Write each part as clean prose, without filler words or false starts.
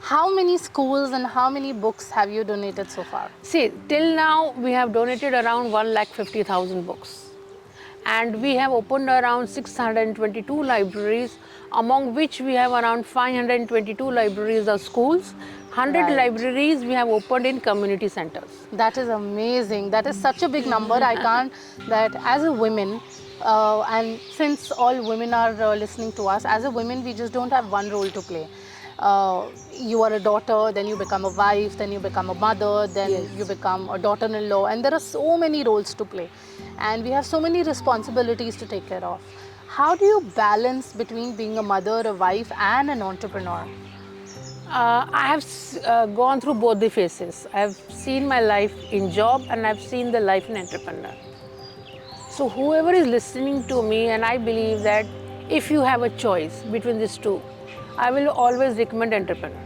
How many schools and how many books have you donated so far? See, till now we have donated around 1,50,000 books, and we have opened around 622 libraries, among which we have around 522 libraries are schools, 100 Right. libraries we have opened in community centers. That is amazing. That is such a big number. I can't, that as a woman, and since all women are listening to us, as a woman, we just don't have one role to play. You are a daughter, then you become a wife, then you become a mother, then Yes. you become a daughter-in-law, and there are so many roles to play. And we have so many responsibilities to take care of. How do you balance between being a mother, a wife, and an entrepreneur? I have gone through both the phases. I have seen my life in job and I've seen the life in entrepreneur. So whoever is listening to me, and I believe that if you have a choice between these two, I will always recommend entrepreneur,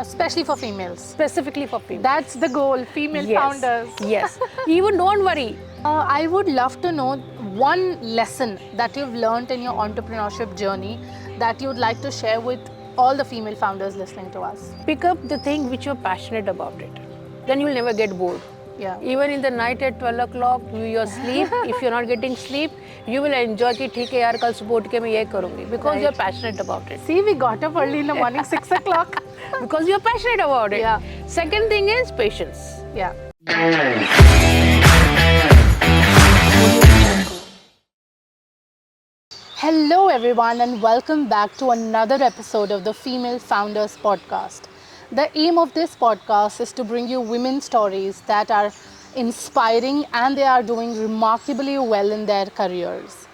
Especially for females. specifically for females. That's the goal, female founders. Yes. Even don't worry. I would love to know one lesson that you've learned in your entrepreneurship journey that you'd like to share with all the female founders listening to us. Pick up the thing which you're passionate about it. Then you'll never get bored. Yeah. Even in the night at 12 o'clock, you're asleep. If you're not getting sleep, you will enjoy कि ठीक है यार कल सुबह उठ के मैं ये करूँगी because Right. you're passionate about it. See, we got up early in the morning, 6 o'clock. Because you're passionate about it. Yeah. Second thing is patience. Yeah. Hello, everyone, and welcome back to another episode of the Female Founders Podcast. The aim of this podcast is to bring you women stories that are inspiring and they are doing remarkably well in their careers.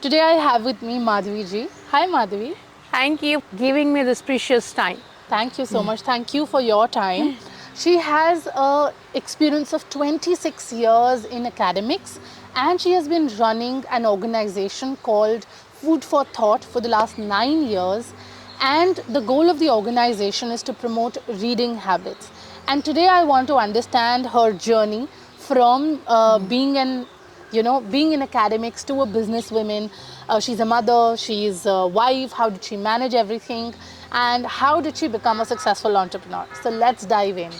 Today, I have with me Madhavi ji. Hi, Madhavi. Thank you for giving me this precious time. Thank you so much. Thank you for your time. She has a experience of 26 years in academics, and she has been running an organization called Food for Thought for the last 9 years. And the goal of the organization is to promote reading habits. And today I want to understand her journey from being in academics to a businesswoman. She's a mother, she's a wife. How did she manage everything? And how did she become a successful entrepreneur? So let's dive in.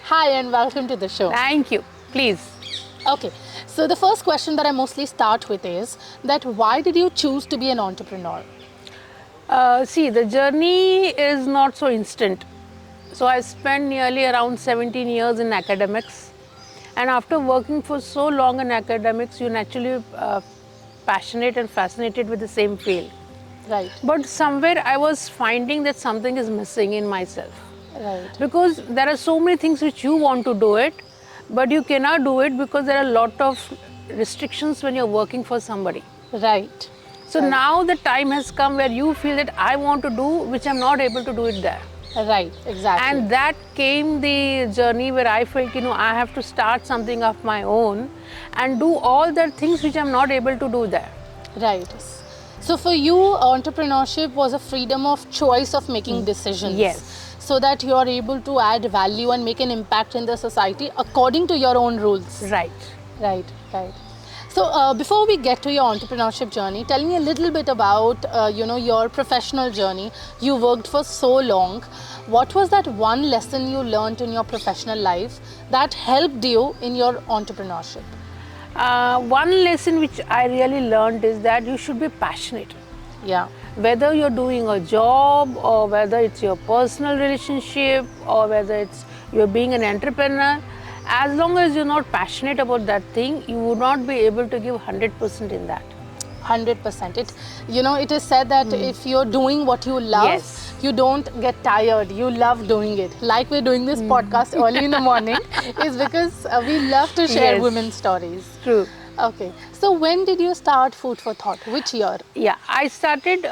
Hi and welcome to the show. Thank you. Please. Okay, so the first question that I mostly start with is that why did you choose to be an entrepreneur? See, the journey is not so instant. So I spent nearly around 17 years in academics. And after working for so long in academics, you're naturally passionate and fascinated with the same field. Right, But somewhere I was finding that something is missing in myself. right, Because there are so many things which you want to do it, but you cannot do it because there are a lot of restrictions when you're working for somebody. right, So now the time has come where you feel that I want to do which I'm not able to do it there. right, exactly. And that came the journey where I felt, I have to start something of my own and do all the things which I'm not able to do there. Right. So for you, entrepreneurship was a freedom of choice of making decisions. Yes. So that you are able to add value and make an impact in the society according to your own rules. Right. Right, right. So before we get to your entrepreneurship journey, tell me a little bit about your professional journey. You worked for so long. What was that one lesson you learned in your professional life that helped you in your entrepreneurship? One lesson which I really learned is that you should be passionate. Yeah, Whether you're doing a job or whether it's your personal relationship or whether it's you're being an entrepreneur, as long as you're not passionate about that thing, you would not be able to give 100% in that. 100%. It is said that if you're doing what you love, Yes. you don't get tired. You love doing it. Like we're doing this podcast early in the morning, is because we love to share Yes. women's stories. True. Okay. So when did you start Food for Thought? Which year? Yeah, I started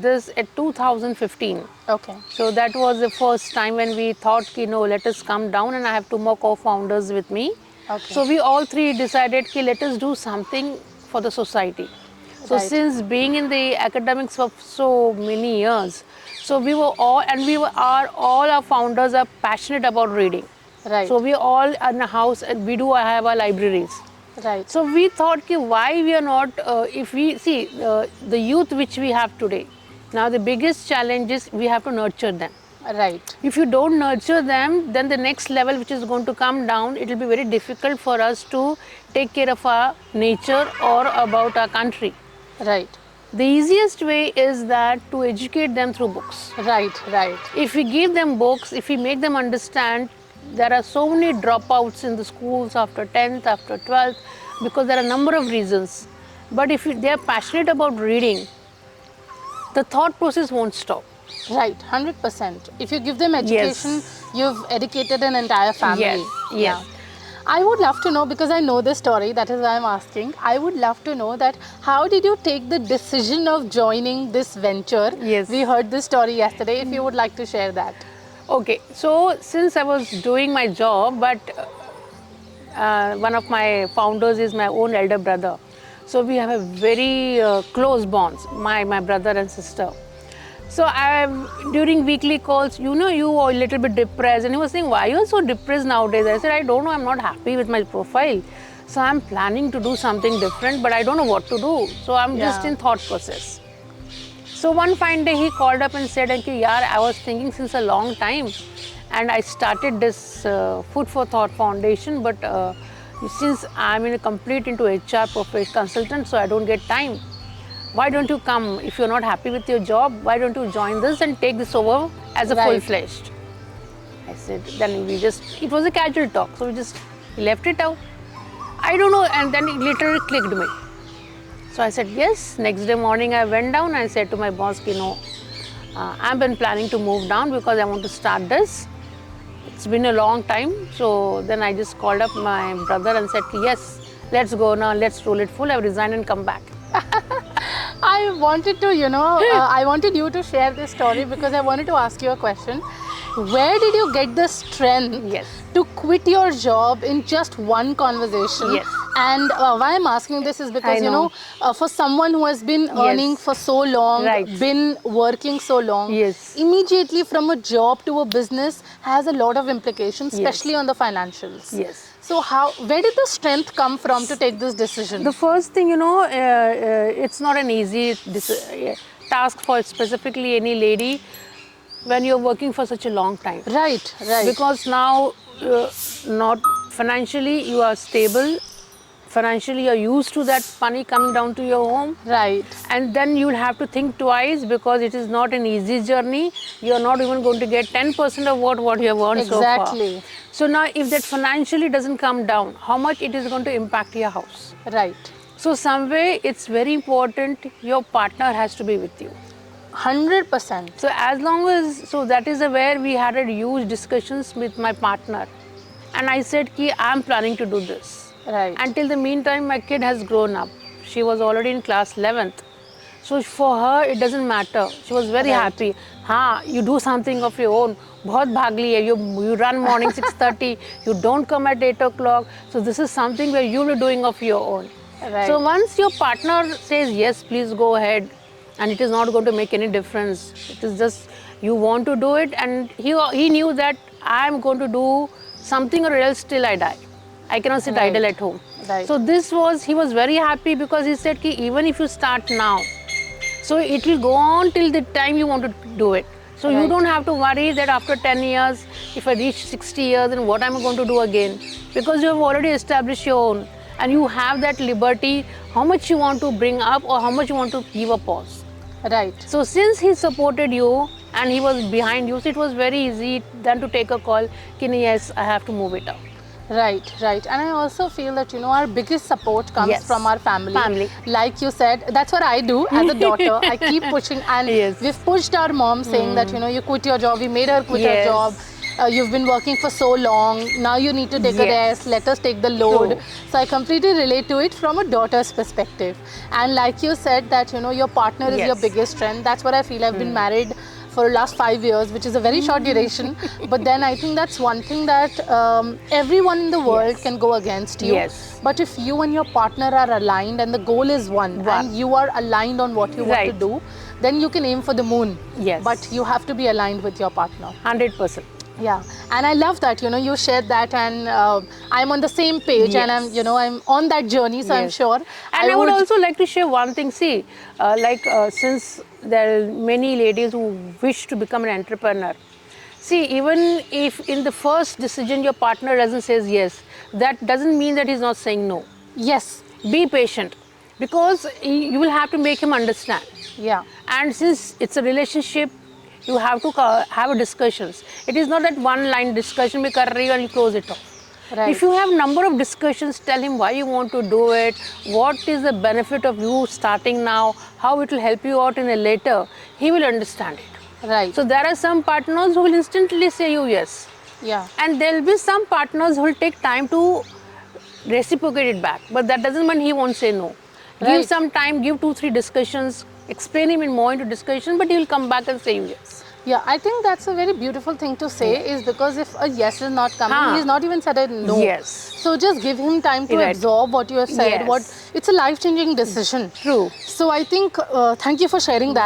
this at 2015. Okay. So that was the first time when we thought, let us come down, and I have two more co-founders with me. Okay. So we all three decided, let us do something for the society. So Right. since being in the academics for so many years, so we were all, and all our founders are passionate about reading. Right. So we all in a house and we do have our libraries. Right. So we thought ki why we are not, if we see the youth which we have today, now the biggest challenge is we have to nurture them. Right. If you don't nurture them, then the next level which is going to come down, it will be very difficult for us to take care of our nature or about our country. Right. The easiest way is that to educate them through books. Right. Right. If we give them books, if we make them understand, there are so many dropouts in the schools after 10th, after 12th, because there are a number of reasons. But if they are passionate about reading, the thought process won't stop. Right, 100%. If you give them education, Yes. you've educated an entire family. Yes, yes. I would love to know, because I know this story, that is why I'm asking. I would love to know that how did you take the decision of joining this venture? Yes. We heard this story yesterday. If you would like to share that. Okay, so since I was doing my job, but one of my founders is my own elder brother. So we have a very close bonds, my brother and sister. So during weekly calls, you know, you are a little bit depressed. And he was saying, why are you so depressed nowadays? I said, I don't know, I'm not happy with my profile. So I'm planning to do something different, but I don't know what to do. So I'm just Yeah. in thought process. So one fine day he called up and said, yaar, I was thinking since a long time and I started this Food for Thought Foundation, but since I'm in a complete into HR consultant, so I don't get time. Why don't you come? If you're not happy with your job, why don't you join this and take this over as a Right. full-fledged? I said, then it was a casual talk, so we left it out. I don't know, and then it literally clicked me. So I said, yes. Next day morning, I went down. I said to my boss, I've been planning to move down because I want to start this. It's been a long time. So then I just called up my brother and said, yes, let's go now. Let's roll it full. I've resigned and come back. I wanted to, I wanted you to share this story because I wanted to ask you a question. Where did you get the strength Yes. to quit your job in just one conversation? Yes. And why I'm asking this is because, I know. for someone who has been earning Yes. for so long, Right. been working so long, Yes. immediately from a job to a business has a lot of implications, Yes. especially on the financials. Yes. So where did the strength come from to take this decision? The first thing, it's not an easy task for specifically any lady when you're working for such a long time. Right, right. Because now, not financially, you are stable. Financially, you're used to that money coming down to your home. Right. And then you'll have to think twice because it is not an easy journey. You're not even going to get 10% of what you have earned so far. Exactly. So now, if that financially doesn't come down, how much it is going to impact your house? Right. So some way, it's very important your partner has to be with you. 100%. So as long as, so that is where we had a huge discussions with my partner. And I said, I'm planning to do this. Right. Until the meantime, my kid has grown up. She was already in class 11th. So for her, it doesn't matter. She was very Right. happy. You do something of your own. बहुत भागली है. You run morning 6:30. You don't come at 8 o'clock. So this is something where you'll be doing of your own. Right. So once your partner says, yes, please go ahead, and it is not going to make any difference. It is just you want to do it, and he knew that I'm going to do something or else till I die. I cannot sit Right. idle at home. Right. So he was very happy because he said, even if you start now, so it will go on till the time you want to do it. So you Right. don't have to worry that after 10 years, if I reach 60 years, then what am I going to do again? Because you have already established your own, and you have that liberty, how much you want to bring up or how much you want to give a pause. Right. So since he supported you and he was behind you, so it was very easy then to take a call, yes, I have to move it up. Right, right. And I also feel that, our biggest support comes Yes. from our family. Family. Like you said, that's what I do as a daughter. I keep pushing, and Yes. we've pushed our mom saying that, you quit your job. We made her quit her Yes. job. You've been working for so long. Now you need to take a Yes. rest. Let us take the load. True. So I completely relate to it from a daughter's perspective. And like you said that, your partner is your Yes. biggest strength. That's what I feel. I've been married for the last 5 years, which is a very short duration. But then I think that's one thing that everyone in the world Yes. can go against you. Yes. But if you and your partner are aligned and the goal is one, and you are aligned on what you want Right. to do, then you can aim for the moon. Yes. But you have to be aligned with your partner. 100%. Yeah, and I love that, you shared that, and I'm on the same page, and Yes. I'm on that journey, so I'm Yes. sure And I I would would. also like to share one thing. See, since there are many ladies who wish to become an entrepreneur, see, even if in the first decision your partner doesn't says yes, that doesn't mean that he's not saying no. Yes, Be patient, because you will have to make him understand. yeah, And since it's a relationship, you have to have a discussions. It is not that one line discussion we kar rahi ho and you close it off. right, If you have number of discussions, tell him why you want to do it, what is the benefit of you starting now, how it will help you out in a later. He will understand it. right, So there are some partners who will instantly say you yes, yeah, and there will be some partners who will take time to reciprocate it back. But that doesn't mean he won't say no. Give right. some time, give 2-3 discussions, explain him in more into discussion, but he will come back and say yes. Yeah, I think that's a very beautiful thing to say, Yeah. is because if a yes is not coming, Huh. he's not even said a no. Yes. So just give him time to Right. absorb what you have said. Yes. It's a life-changing decision. True. So I think thank you for sharing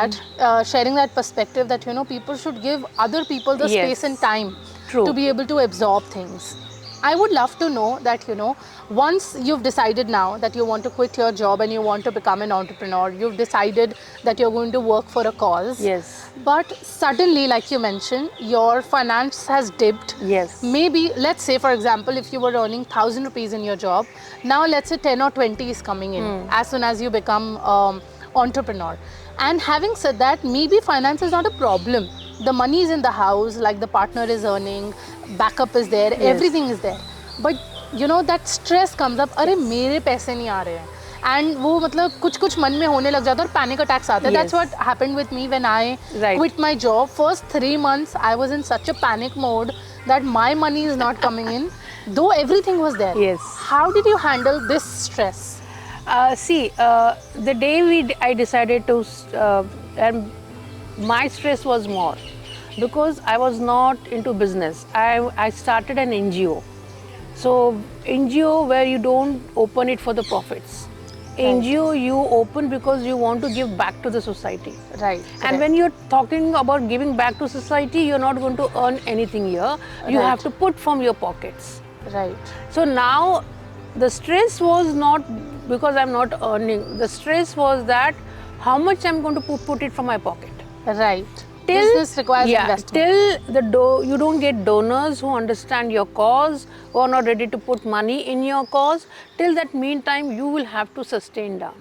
sharing that perspective that people should give other people the Yes. space and time True. to be able to absorb things. I would love to know that, once you've decided now that you want to quit your job and you want to become an entrepreneur, you've decided that you're going to work for a cause. Yes. But suddenly, like you mentioned, your finance has dipped. Yes. Maybe, let's say, for example, if you were earning 1,000 rupees in your job, now let's say 10 or 20 is coming in as soon as you become entrepreneur. And having said that, maybe finance is not a problem. The money is in the house, like the partner is earning, backup is there, everything is there. But that stress comes up, अरे मेरे पैसे नहीं आ रहे हैं. And वो मतलब कुछ मन में होने लग जाता है और panic attacks आते हैं. That's Yes. what happened with me when I Right. quit my job. First 3 months, I was in such a panic mode that my money is not coming in, though everything was there. Yes. How did you handle this stress? The day I decided to, and my stress was more because I was not into business. I started an NGO. So NGO where you don't open it for the profits. NGO you open because you want to give back to the society. Right. And when you're talking about giving back to society, you're not going to earn anything here. You Right. have to put from your pockets. Right. So now the stress was not because I'm not earning. The stress was that how much I'm going to put it from my pocket. Right. Business requires investment. Till you don't get donors who understand your cause, who are not ready to put money in your cause, till that meantime you will have to sustain down.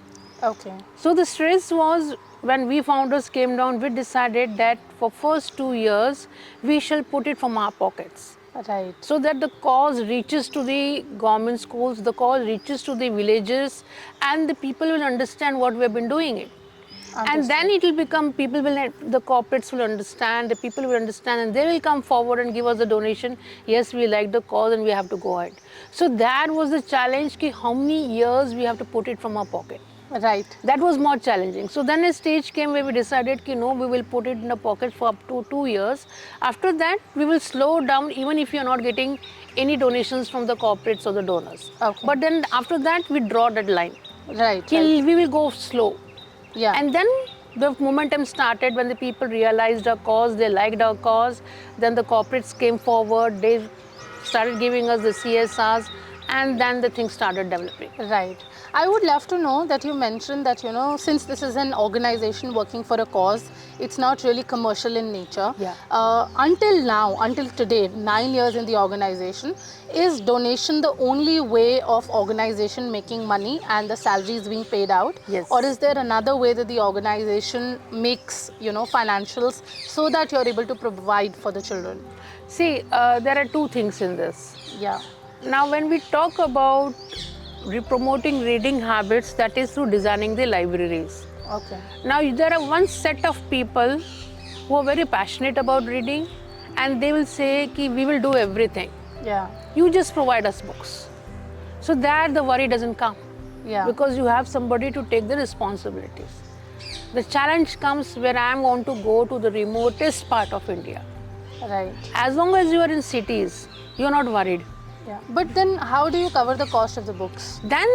Okay. So the stress was when we founders came down, we decided that for first 2 years we shall put it from our pockets, Right. so that the cause reaches to the government schools, the cause reaches to the villages, and the people will understand what we have been doing it. And then it will become, the corporates will understand, the people will understand, and they will come forward and give us a donation. Yes, we like the cause and we have to go ahead. So that was the challenge, ki how many years we have to put it from our pocket. Right. That was more challenging. So then a stage came where we decided ki no, we will put it in the pocket for up to 2 years. After that, we will slow down even if you are not getting any donations from the corporates or the donors. Okay. But then after that, we draw that line. Right. Ki we will go slow. Yeah. And then the momentum started when the people realized our cause, they liked our cause. Then the corporates came forward, they started giving us the CSRs, and then the things started developing. Right. I would love to know that you mentioned that, since this is an organization working for a cause, it's not really commercial in nature. Yeah. Until now, until today, 9 years in the organization, is donation the only way of organization making money and the salaries being paid out? Yes. Or is there another way that the organization makes, financials so that you're able to provide for the children? See, there are two things in this. Yeah. Now, when we talk about promoting reading habits, that is through designing the libraries. Okay. Now, there are one set of people who are very passionate about reading, and they will say, ki, we will do everything. Yeah. You just provide us books. So that the worry doesn't come. Yeah. Because you have somebody to take the responsibilities. The challenge comes where I want to go to the remotest part of India. Right. As long as you are in cities, you are not worried. Yeah. But then how do you cover the cost of the books? Then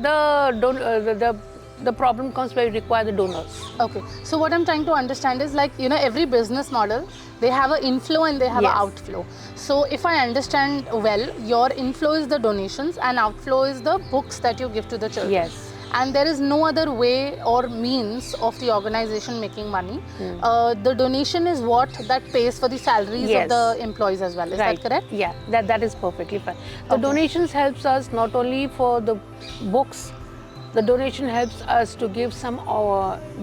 the the problem comes where you require the donors. Okay, so what I'm trying to understand is, like, every business model, they have an inflow and they have an Yes. outflow. So if I understand well, your inflow is the donations and outflow is the books that you give to the children. Yes. And there is no other way or means of the organization making money. The donation is what that pays for the salaries Yes. of the employees as well. Is that correct? Yeah, that is perfectly fine. The Okay. donations helps us not only for the books, the donation helps us to give some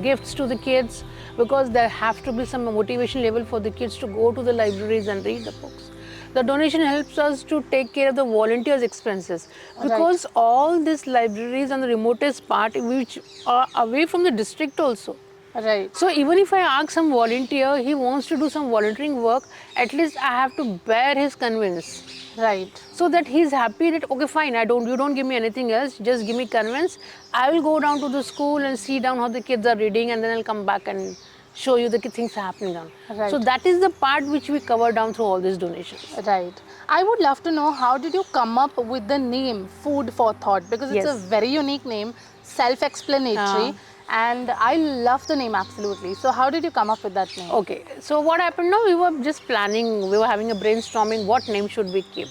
gifts to the kids, because there have to be some motivation level for the kids to go to the libraries and read the books. The donation helps us to take care of the volunteers' expenses, because all these libraries on the remotest part, which are away from the district also. Right. So even if I ask some volunteer, he wants to do some volunteering work, at least I have to bear his conveyance. Right. So that he's happy that, okay, fine, you don't give me anything else, just give me conveyance. I will go down to the school and see down how the kids are reading, and then I'll come back and show you the things happening down. Right. So that is the part which we cover down through all these donations. Right. I would love to know, how did you come up with the name Food for Thought? Because it's a Yes. very unique name, self-explanatory, and I love the name absolutely. So how did you come up with that name? Okay, so what happened now, we were just planning, we were having a brainstorming, what name should we keep?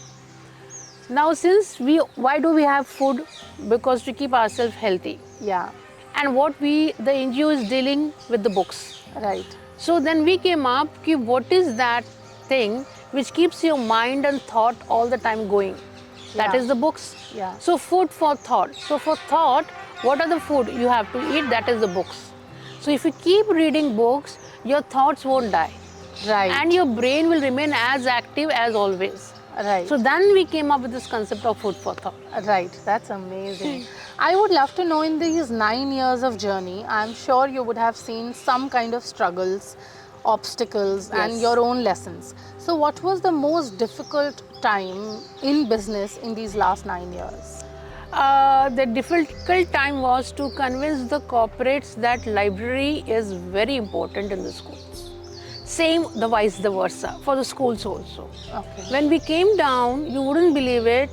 Now why do we have food? Because to keep ourselves healthy. Yeah. And the NGO is dealing with the books. Right. So then we came up, what is that thing which keeps your mind and thought all the time going? That Yeah. is the books. Yeah. So food for thought. So for thought, what are the food you have to eat? That is the books. So if you keep reading books, your thoughts won't die. Right. And your brain will remain as active as always. Right. So then we came up with this concept of food for thought. Right, that's amazing. I would love to know, in these 9 years of journey, I'm sure you would have seen some kind of struggles, obstacles, and Yes. your own lessons. So what was the most difficult time in business in these last 9 years? The difficult time was to convince the corporates that library is very important in the schools. Same the vice versa for the schools also. Okay. When we came down, you wouldn't believe it,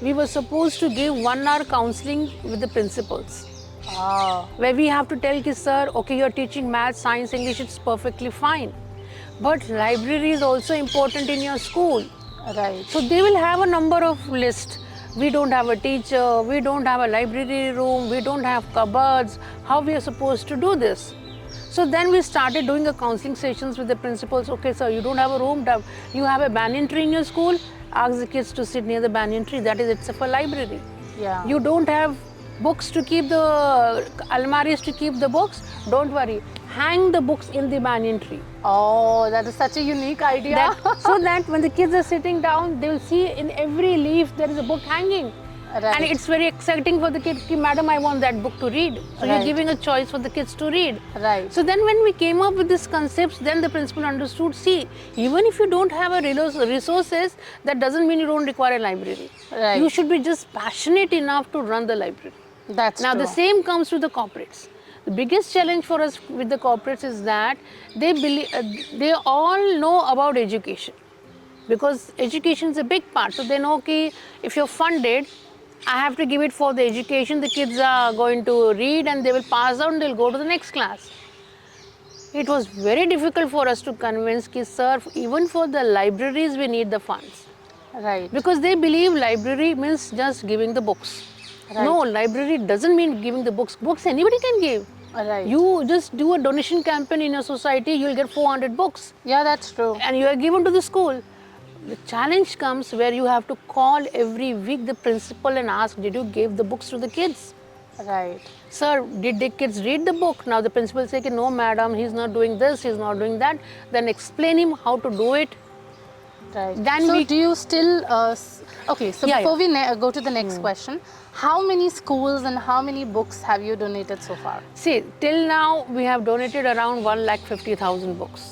we were supposed to give 1 hour counseling with the principals, Ah, where we have to tell kids, sir, okay, you're teaching math, science, English, it's perfectly fine. But library is also important in your school. right. So they will have a number of lists. We don't have a teacher, we don't have a library room, we don't have cupboards. How we are supposed to do this? So then we started doing a counseling sessions with the principals. Okay, sir, you don't have a room, you have a banyan tree in your school, ask the kids to sit near the banyan tree, that is itself a library. Yeah. You don't have books to keep the almaris to keep the books, don't worry, hang the books in the banyan tree. Oh, that is such a unique idea. So that when the kids are sitting down, they will see in every leaf there is a book hanging. Right. And it's very exciting for the kid, "Ki, madam, I want that book to read." So you're Right. giving a choice for the kids to read. Right. So then when we came up with these concepts, then the principal understood, see, even if you don't have a resources, that doesn't mean you don't require a library. Right. You should be just passionate enough to run the library. That's Now true. the same comes to the corporates. The biggest challenge for us with the corporates is that they all know about education, because education is a big part. So they know, okay, if you're funded, I have to give it for the education. The kids are going to read and they will pass out and they'll go to the next class. It was very difficult for us to convince kids, sir, even for the libraries we need the funds. Right. Because they believe library means just giving the books. Right. No, library doesn't mean giving the books. Books anybody can give. Right. You just do a donation campaign in your society, you'll get 400 books Yeah, that's true. and you are given to the school. The challenge comes where you have to call every week the principal and ask, did you give the books to the kids? Right. Sir, did the kids read the book? Now the principal say, no madam, he's not doing this, he's not doing that. Then explain him how to do it. Right. Then so we- do you still, okay, so Yeah, before we go to the next question, how many schools and how many books have you donated so far? See, till now we have donated around 1,50,000 books.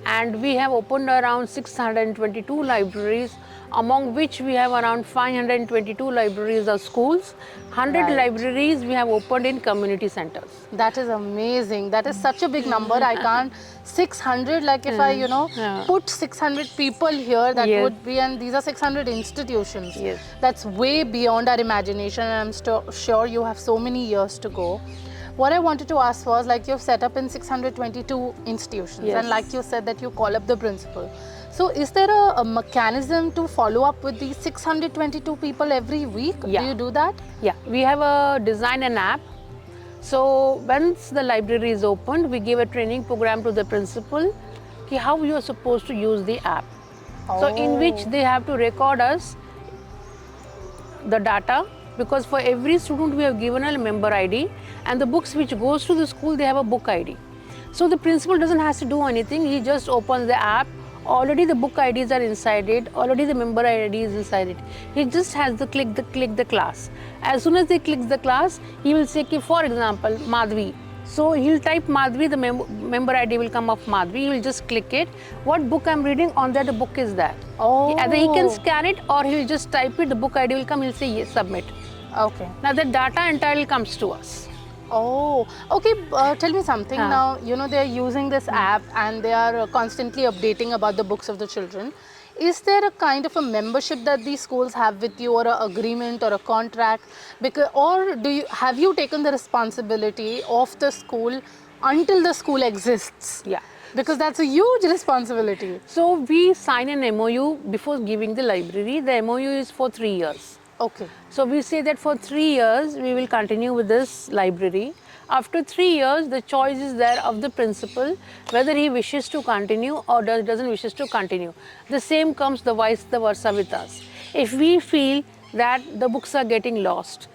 And we have opened around 622 libraries. among which we have around 522 libraries or schools. 100 Right. libraries we have opened in community centers. That is amazing. That is such a big number. I can't 600, like if I, Yeah. put 600 people here, that Yes. would be, and these are 600 institutions. Yes. That's way beyond our imagination, and I'm sure you have so many years to go. What I wanted to ask was, like, you've set up in 622 institutions, Yes. and like you said that you call up the principal. So is there a mechanism to follow up with these 622 people every week? Yeah. Do you do that? Yeah, we have a design an app. So once the library is opened, we give a training program to the principal ki how you are supposed to use the app. So in which they have to record us the data, because for every student we have given a member ID, and the books which goes to the school, they have a book ID. So the principal doesn't have to do anything. He just opens the app. Already the book IDs are inside it. Already the member ID is inside it. He just has to click the class. As soon as he clicks the class, he will say, for example, Madhvi. So he'll type Madhvi, the member ID will come of Madhvi. He will just click it. What book I'm reading, on that book is that. Oh. Either he can scan it or he'll just type it, the book ID will come, he'll say yes, submit. Okay. Now the data entirely comes to us. Oh, okay. Tell me something now. They're using this app and they are constantly updating about the books of the children. Is there a kind of a membership that these schools have with you, or an agreement or a contract? Because, or have you taken the responsibility of the school until the school exists? Yeah. Because that's a huge responsibility. So we sign an MOU before giving the library. The MOU is for 3 years. Okay. So we say that for 3 years we will continue with this library. After 3 years, the choice is there of the principal whether he wishes to continue or doesn't wishes to continue. The same comes the vice versa with us. If we feel that the books are getting lost,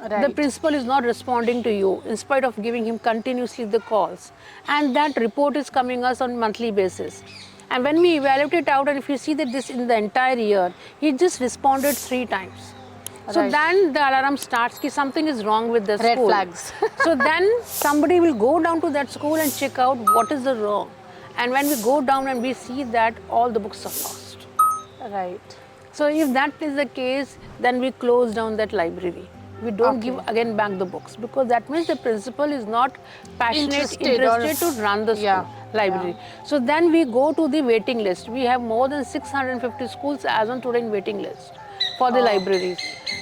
the principal is not responding to you in spite of giving him continuously the calls, and that report is coming us on monthly basis. And when we evaluate it out, and if you see that this in the entire year, he just responded 3 times. So Right. then the alarm starts that something is wrong with the Red school. flags. So then somebody will go down to that school and check out what is the wrong. And when we go down and we see that all the books are lost. Right. So if that is the case, then we close down that library. We don't give again back the books, because that means the principal is not passionate, interested to run the school library. So then we go to the waiting list. We have more than 650 schools as on today in waiting list for the libraries.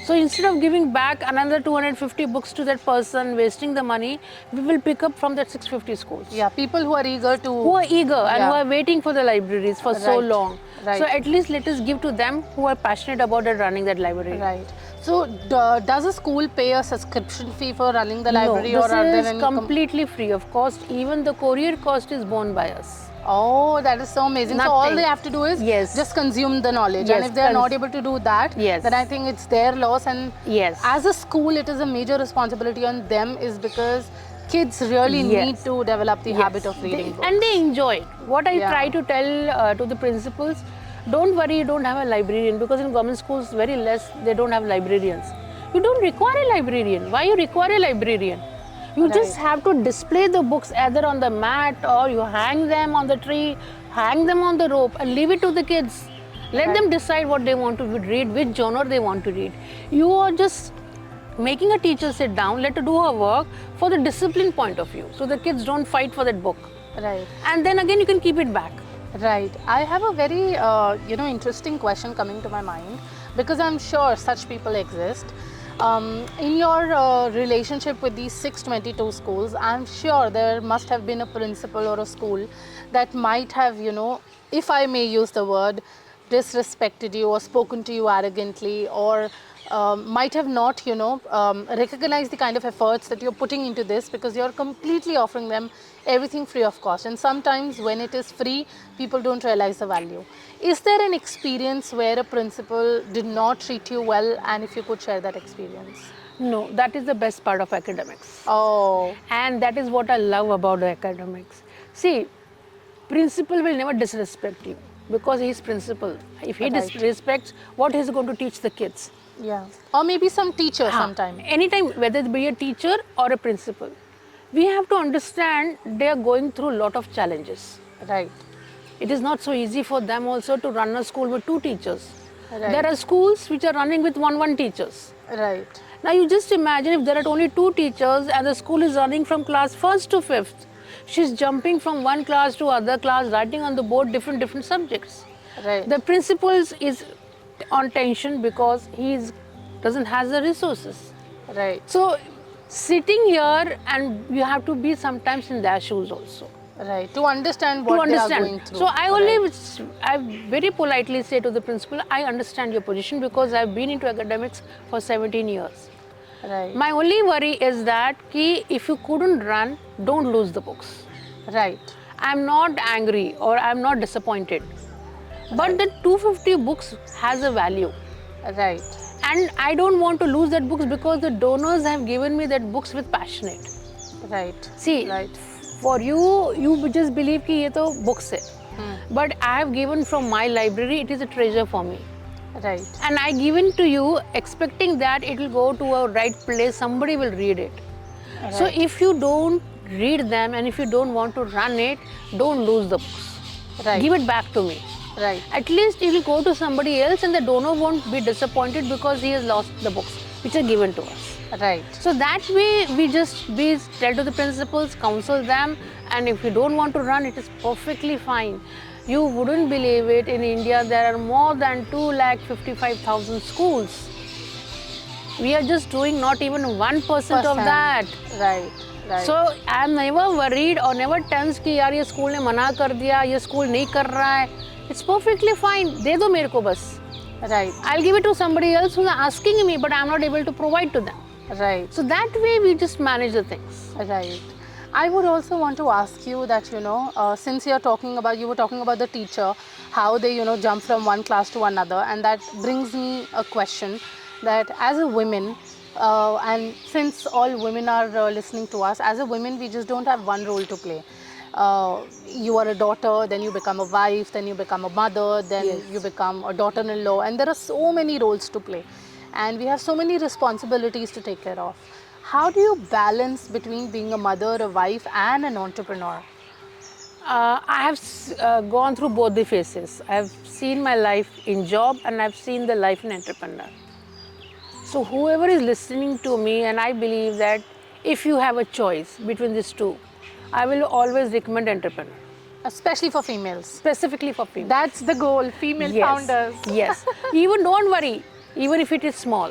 So instead of giving back another 250 books to that person, wasting the money, we will pick up from that 650 schools. Yeah, people who are eager to... Who are eager and who are waiting for the libraries for so Right. long. Right. So at least let us give to them who are passionate about running that library. Right. So does a school pay a subscription fee for running the library, No, or are this there is any... completely free of cost. Even the courier cost is borne by us. Oh, that is so amazing. So all Nothing. they have to do is Yes. just consume the knowledge. Yes, And if they are not able to do that, Yes. then I think it's their loss. And Yes. as a school, it is a major responsibility on them, is because kids really Yes. need to develop the habit of reading books. And they enjoy it. What I Yeah. try to tell to the principals, don't worry, you don't have a librarian, because in government schools, very less, they don't have librarians. You don't require a librarian. Why you require a librarian? You just have to display the books either on the mat, or you hang them on the tree, hang them on the rope, and leave it to the kids. Let them decide what they want to read, which genre they want to read. You are just making a teacher sit down, let her do her work for the discipline point of view, so the kids don't fight for that book. Right. And then again you can keep it back. Right. I have a very, interesting question coming to my mind, because I'm sure such people exist. In your relationship with these 622 schools, I'm sure there must have been a principal or a school that might have, if I may use the word, disrespected you or spoken to you arrogantly, or might have not, recognized the kind of efforts that you're putting into this, because you're completely offering them everything free of cost. And sometimes when it is free, people don't realize the value. Is there an experience where a principal did not treat you well, and if you could share that experience? No, that is the best part of academics. Oh, And that is what I love about the academics. See, principal will never disrespect you, because he is principal. If he Right. disrespects, what he is going to teach the kids? yeah. Or maybe some teacher sometime. Anytime, whether it be a teacher or a principal, we have to understand they are going through a lot of challenges. Right. It is not so easy for them also to run a school with 2 teachers. Right. There are schools which are running with one teachers. Right. Now you just imagine if there are only 2 teachers and the school is running from class 1st to 5th. She's jumping from one class to other class, writing on the board different subjects. Right. The principal is on tension because doesn't have the resources. Right. So sitting here, and you have to be sometimes in their shoes also. Right. To understand what they are going through. So I very politely say to the principal, I understand your position because I've been into academics for 17 years. Right. My only worry is that if you couldn't run, don't lose the books. Right. I'm not angry or I'm not disappointed. But the 250 books has a value. Right. And I don't want to lose that books because the donors have given me that books with passionate. Right. See, Right. for you just believe कि ये तो books है. But I have given from my library, it is a treasure for me. Right. And I given to you expecting that it will go to a right place, somebody will read it. Right. So if you don't read them and if you don't want to run it, don't lose the books. Right. Give it back to me. Right. At least it will go to somebody else and the donor won't be disappointed because he has lost the books which are given to us. Right. So that way we tell to the principals, counsel them, and if you don't want to run, it is perfectly fine. You wouldn't believe it, in India there are more than 2,55,000 schools. We are just doing not even 1% of that. Right. Right. So I am never worried or never tense कि यार ये school ने मना कर दिया, ये school नहीं कर रहा है. It's perfectly fine. दे दो मेरे को बस. Right. I'll give it to somebody else who's asking me, but I'm not able to provide to them. Right. So that way we just manage the things. Right. I would also want to ask you that, since you were talking about the teacher, how they, jump from one class to another, and that brings me a question that as a woman, and since all women are listening to us, as a woman, we just don't have one role to play. You are a daughter, then you become a wife, then you become a mother, then Yes. you become a daughter-in-law, and there are so many roles to play. And we have so many responsibilities to take care of. How do you balance between being a mother, a wife, and an entrepreneur? I have gone through both the phases. I've seen my life in job and I've seen the life in entrepreneur. So whoever is listening to me, and I believe that if you have a choice between these two, I will always recommend entrepreneur, Especially for females. specifically for females. That's the goal, female founders. Yes. Even don't worry, even if it is small.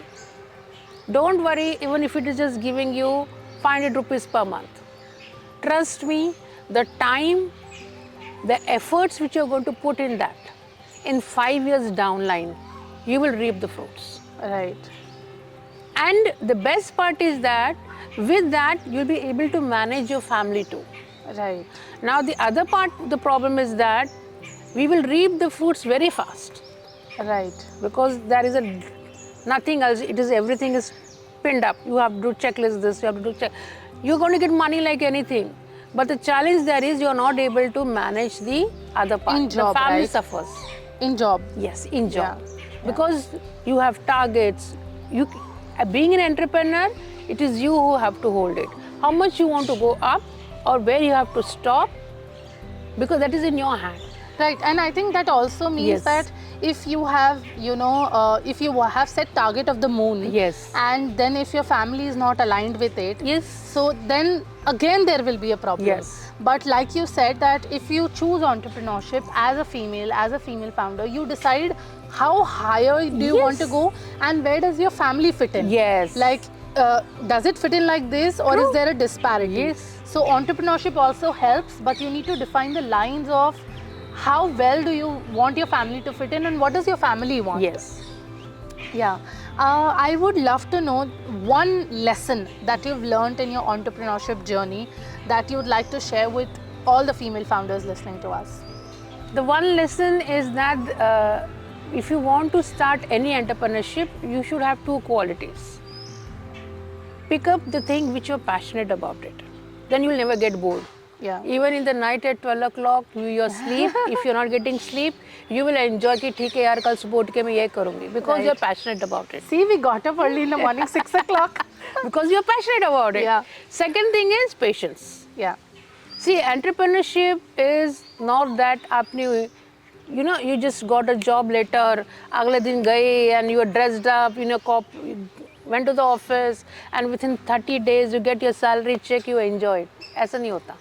Don't worry, even if it is just giving you 500 rupees per month. Trust me, the time, the efforts which you're going to put in that, in 5 years down line, you will reap the fruits. Right. And the best part is that with that, you'll be able to manage your family too. Right. Now the other part, the problem is that we will reap the fruits very fast Right. because there is nothing else. Everything is pinned up. You have to do checklist this, you have to do check. You're going to get money like anything. But the challenge there is you're not able to manage the other part. In job, the family right? suffers. In job. Yes, in job. Yeah. Because you have targets. Being an entrepreneur, it is you who have to hold it. How much you want to go up or where you have to stop, because that is in your hand. Right. And I think that also means Yes. that if you have, if you have set target of the moon, Yes. and then if your family is not aligned with it, Yes. so then again there will be a problem. Yes. But like you said, that if you choose entrepreneurship as a female founder, you decide how higher do you want to Yes. go, and where does your family fit in. Yes. Like, does it fit in like this, or is True. there a disparity? Yes. So entrepreneurship also helps, but you need to define the lines of how well do you want your family to fit in, and what does your family want. Yes. Yeah. I would love to know one lesson that you've learned in your entrepreneurship journey that you'd like to share with all the female founders listening to us. The one lesson is that if you want to start any entrepreneurship, you should have 2 qualities. Pick up the thing which you're passionate about it. Then you'll never get bored. Yeah. Even in the night at 12 o'clock, you're asleep. If you're not getting sleep, you will enjoy कि ठीक है यार कल सुबह उठ के मैं ये करूँगी, because Right. you're passionate about it. See, we got up early in the morning, 6 o'clock. Because you're passionate about it. Yeah. Second thing is patience. Yeah. See, entrepreneurship is not that आपने you know, you just got a job letter, agle din gaye and you were dressed up, you know, went to the office and within 30 days you get your salary check, you enjoy it. ऐसा नहीं होता.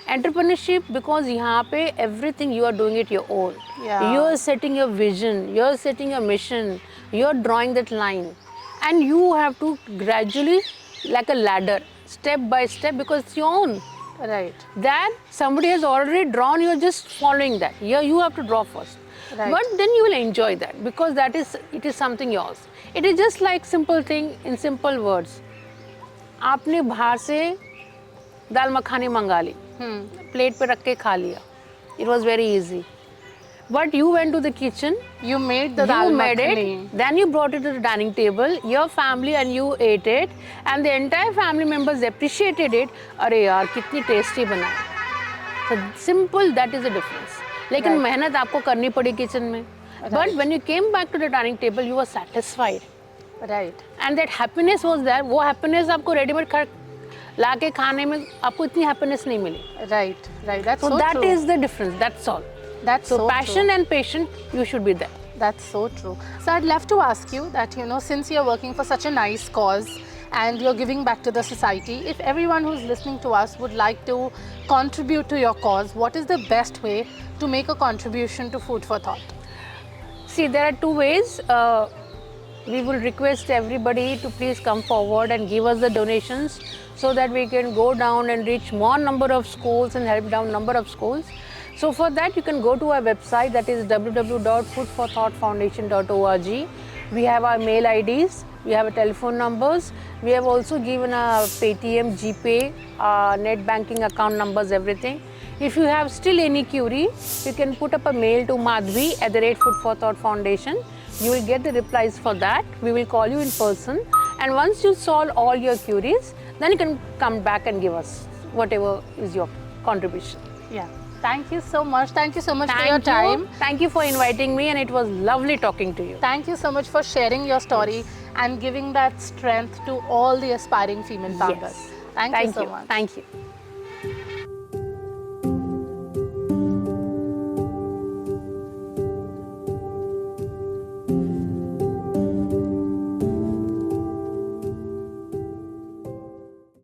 Entrepreneurship, because यहाँ पे everything you are doing it your own. Yeah. You are setting your vision, you are setting your mission, you are drawing that line, and you have to gradually, like a ladder, step by step, because it's your own. Right. That somebody has already drawn, you are just following that. Here you have to draw first. Right. But then you will enjoy that because it is something yours. It is just like simple thing in simple words. आपने बाहर से दाल मखानी मंगा ली, plate पे रख के खा लिया. It was very easy. But you went to the kitchen, You made the dal you made makhani. it, then you brought it to the dining table, your family and you ate it, and the entire family members appreciated it. अरे यार कितनी tasty बना है. So simple, that is the difference. लेकिन Right. मेहनत आपको करनी पड़ी किचन में. But when you came back to the dining table, you were satisfied. Right. And that happiness was there. वो happiness आपको रेडीमेड ला के खाने में आपको इतनी happiness नहीं मिली. Right. Right. That's So so that true. is the difference. That's all. That's So so passion true. and patience, you should be there. That's so true. So I'd love to ask you that, you know, since you're working for such a nice cause and you're giving back to the society, if everyone who's listening to us would like to contribute to your cause, what is the best way to make a contribution to Food for Thought? See, there are two ways. We will request everybody to please come forward and give us the donations so that we can go down and reach more number of schools and help down number of schools. So for that, you can go to our website, that is www.foodforthoughtfoundation.org. We have our mail IDs, we have our telephone numbers, we have also given a Paytm, GPay, net banking account numbers, everything. If you have still any query, you can put up a mail to Madhvi at Food for Thought Foundation. You will get the replies for that. We will call you in person. And once you solve all your queries, then you can come back and give us whatever is your contribution. Yeah. Thank you so much. Thank you so much for your time. Thank you for inviting me, and it was lovely talking to you. Thank you so much for sharing your story and giving that strength to all the aspiring female founders. Yes. Thank you so much. Thank you.